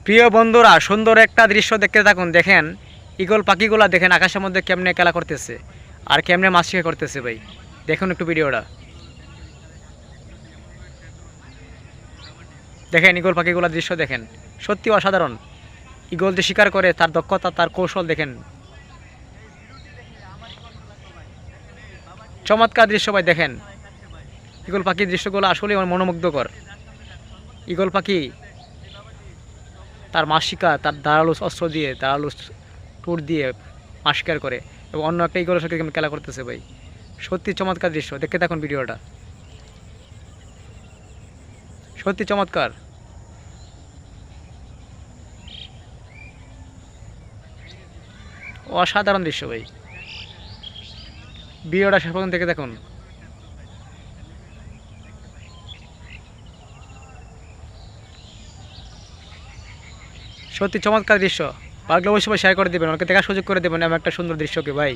প্রিয় বন্ধুরা, সুন্দর একটা দৃশ্য দেখতে থাকুন। দেখেন ঈগল পাখিগুলা, দেখেন আকাশের মধ্যে কেমনে খেলা করতেছে আর কেমনে মাছ শিকার করতেছে। ভাই দেখুন একটু ভিডিওটা, দেখেন ঈগল পাখিগুলা দৃশ্য দেখেন, সত্যি অসাধারণ। ঈগল যে শিকার করে তার দক্ষতা, তার কৌশল দেখেন, চমৎকার দৃশ্য। ভাই দেখেন ঈগল পাখির দৃশ্যগুলো আসলে মনোমুগ্ধকর। ঈগল পাখি তার মাছ শিকার, তার ধারালো অস্ত্র দিয়ে, ধারালো টুর দিয়ে মাছ শিকার করে এবং অন্য একটা ঈগলের সাথে কেমন খেলা করতেছে। ভাই সত্যি চমৎকার দৃশ্য, দেখতে থাকুন ভিডিওটা, সত্যি চমৎকার। অসাধারণ দৃশ্য ভাই, ভিডিওটা শেষ পর্যন্ত দেখে দেখুন। সত্যি চমৎকার দৃশ্য। ভালো লাগলে অবশ্যই শেয়ার করে দেবেন, ওকে দেখার সুযোগ করে দেবেন এমন একটা সুন্দর দৃশ্যকে। ভাই